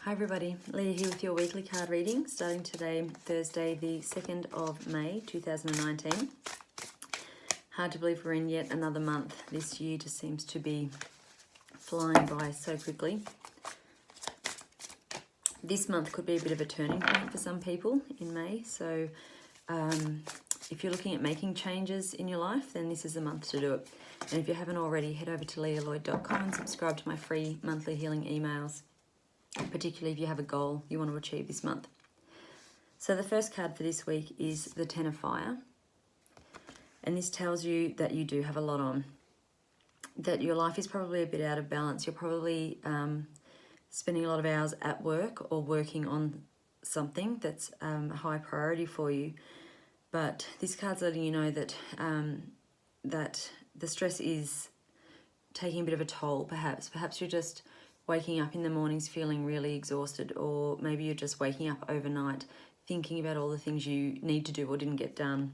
Hi everybody, Leah here with your weekly card reading, starting today, Thursday, the 2nd of May 2019. Hard to believe we're in yet another month. This year just seems to be flying by so quickly. This month could be a bit of a turning point for some people in May, so if you're looking at making changes in your life, then this is the month to do it. And if you haven't already, head over to leahlloyd.com and subscribe to my free monthly healing emails, particularly if you have a goal you want to achieve this month. So the first card for this week is the Ten of Fire. And this tells you that you do have a lot on. That your life is probably a bit out of balance. You're probably spending a lot of hours at work or working on something that's a high priority for you. But this card's letting you know that, that the stress is taking a bit of a toll, perhaps. Perhaps you're just waking up in the mornings feeling really exhausted, or maybe you're just waking up overnight thinking about all the things you need to do or didn't get done.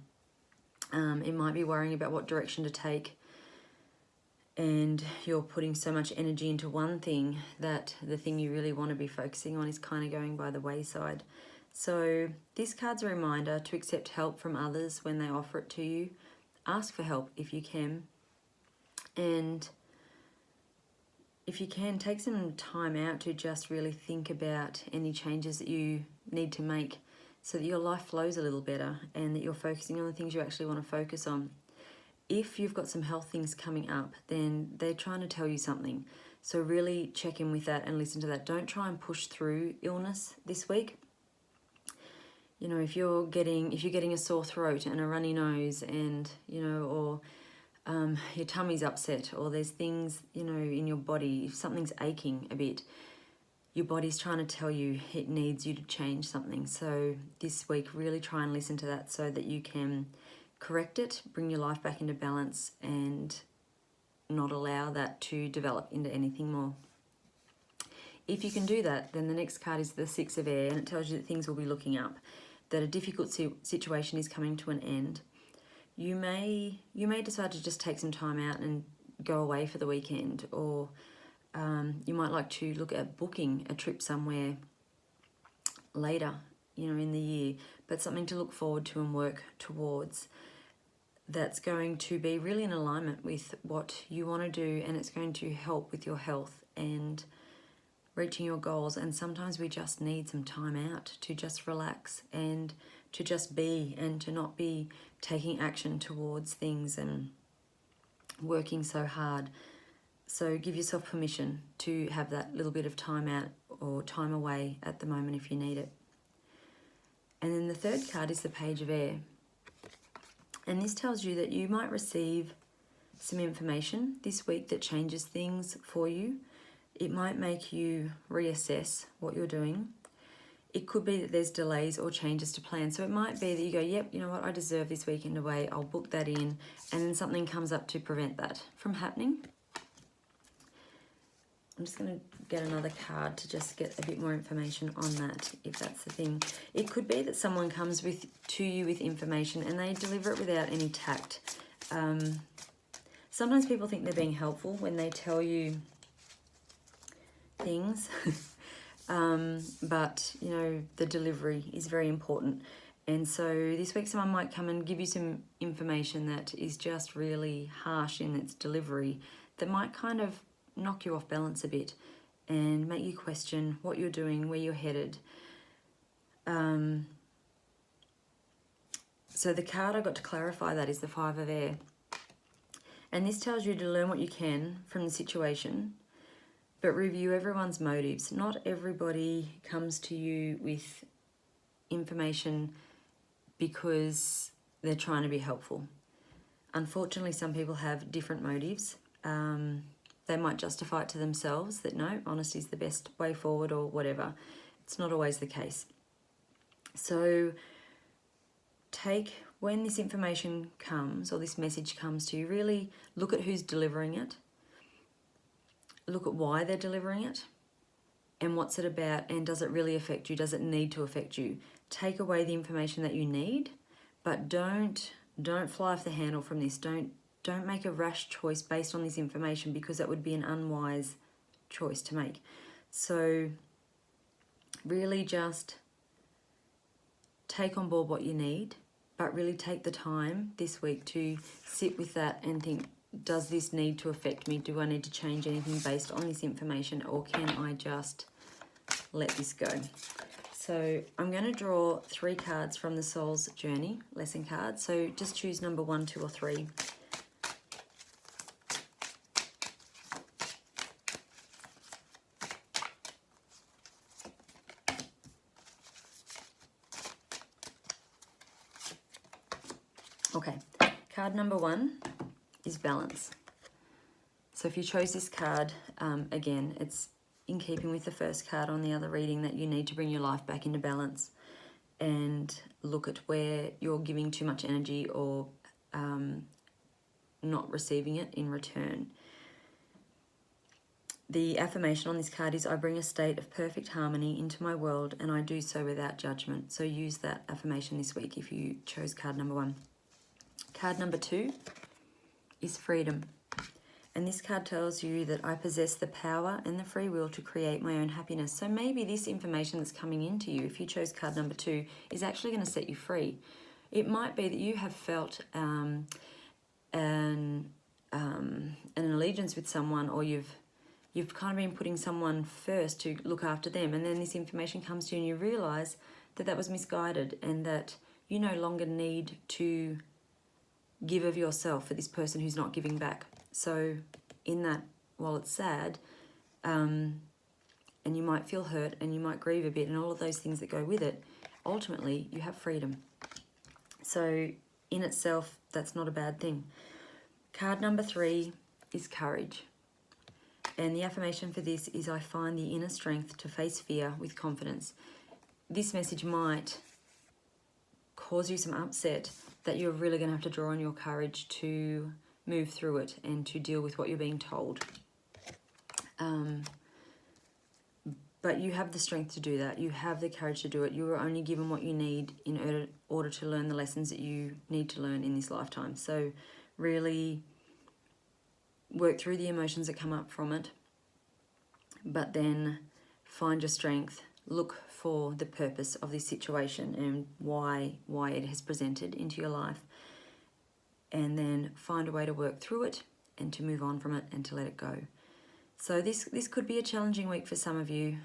It might be worrying about what direction to take, and you're putting so much energy into one thing that the thing you really want to be focusing on is kind of going by the wayside. So this card's a reminder to accept help from others when they offer it to you. Ask for help if you can, and if you can, take some time out to just really think about any changes that you need to make so that your life flows a little better and that you're focusing on the things you actually want to focus on. If you've got some health things coming up, then they're trying to tell you something. So really check in with that and listen to that. Don't try and push through illness this week. You know, if you're getting a sore throat and a runny nose and, you know, or your tummy's upset, or there's things, you know, in your body, if something's aching a bit, your body's trying to tell you it needs you to change something. So this week, really try and listen to that so that you can correct it, bring your life back into balance, and not allow that to develop into anything more. If you can do that, then the next card is the Six of Air, and it tells you that things will be looking up, that a difficult situation is coming to an end. You may decide to just take some time out and go away for the weekend, or you might like to look at booking a trip somewhere later, you know, in the year, but something to look forward to and work towards that's going to be really in alignment with what you want to do, and it's going to help with your health and reaching your goals. And sometimes we just need some time out to just relax and to just be, and to not be taking action towards things and working so hard. So give yourself permission to have that little bit of time out or time away at the moment if you need it. And then the third card is the Page of Air. And this tells you that you might receive some information this week that changes things for you. It might make you reassess what you're doing. It could be that there's delays or changes to plans. So it might be that you go, yep, you know what, I deserve this weekend away. I'll book that in. And then something comes up to prevent that from happening. I'm just going to get another card to just get a bit more information on that, if that's the thing. It could be that someone comes to you with information and they deliver it without any tact. Sometimes people think they're being helpful when they tell you things. But, you know, the delivery is very important. And so this week someone might come and give you some information that is just really harsh in its delivery, that might kind of knock you off balance a bit and make you question what you're doing, where you're headed. So the card I got to clarify that is the Five of Air. And this tells you to learn what you can from the situation, but review everyone's motives. Not everybody comes to you with information because they're trying to be helpful. Unfortunately, some people have different motives. They might justify it to themselves that no, honesty is the best way forward or whatever. It's not always the case. So when this information comes or this message comes to you, really look at who's delivering it. Look at why they're delivering it and what's it about, and does it really affect you? Does it need to affect you? Take away the information that you need, but don't fly off the handle from this. Don't make a rash choice based on this information, because that would be an unwise choice to make. So really just take on board what you need, but really take the time this week to sit with that and think, does this need to affect me? Do I need to change anything based on this information, or can I just let this go? So I'm going to draw 3 cards from the Soul's Journey lesson card. So just choose number 1, 2, or 3. Okay, card number 1 is balance. So if you chose this card, again, it's in keeping with the first card on the other reading, that you need to bring your life back into balance and look at where you're giving too much energy or not receiving it in return. The affirmation on this card is, I bring a state of perfect harmony into my world and I do so without judgment. So use that affirmation this week if you chose card number 1. Card number 2 is freedom. And this card tells you that I possess the power and the free will to create my own happiness. So maybe this information that's coming into you, if you chose card number 2, is actually going to set you free. It might be that you have felt an allegiance with someone, or you've kind of been putting someone first to look after them, and then this information comes to you and you realise that that was misguided and that you no longer need to give of yourself for this person who's not giving back. So in that, while it's sad, and you might feel hurt and you might grieve a bit and all of those things that go with it, ultimately you have freedom. So in itself, that's not a bad thing. Card number 3 is courage. And the affirmation for this is, I find the inner strength to face fear with confidence. This message might cause you some upset, that you're really going to have to draw on your courage to move through it and to deal with what you're being told. But you have the strength to do that. You have the courage to do it. You are only given what you need in order to learn the lessons that you need to learn in this lifetime. So really work through the emotions that come up from it, but then find your strength. Look for the purpose of this situation and why it has presented into your life, and then find a way to work through it and to move on from it and to let it go. So this could be a challenging week for some of you,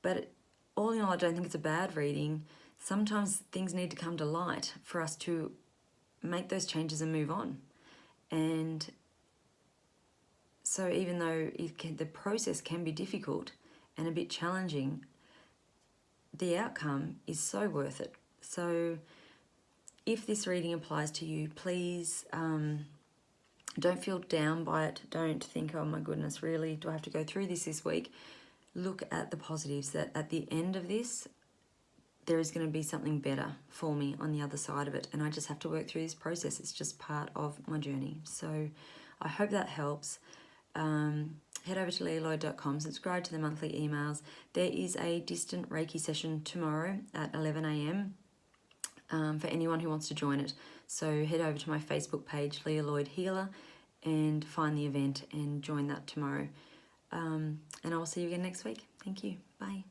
but all in all, I don't think it's a bad reading. Sometimes things need to come to light for us to make those changes and move on. And so even though the process can be difficult and a bit challenging, the outcome is so worth it. So if this reading applies to you, please don't feel down by it. Don't think, oh my goodness, really, do I have to go through this week? Look at the positives, that at the end of this, there is going to be something better for me on the other side of it. And I just have to work through this process. It's just part of my journey. So I hope that helps. Head over to leahlloyd.com, subscribe to the monthly emails. There is a distant Reiki session tomorrow at 11 a.m. For anyone who wants to join it. So head over to my Facebook page, Leah Lloyd Healer, and find the event and join that tomorrow. And I'll see you again next week. Thank you. Bye.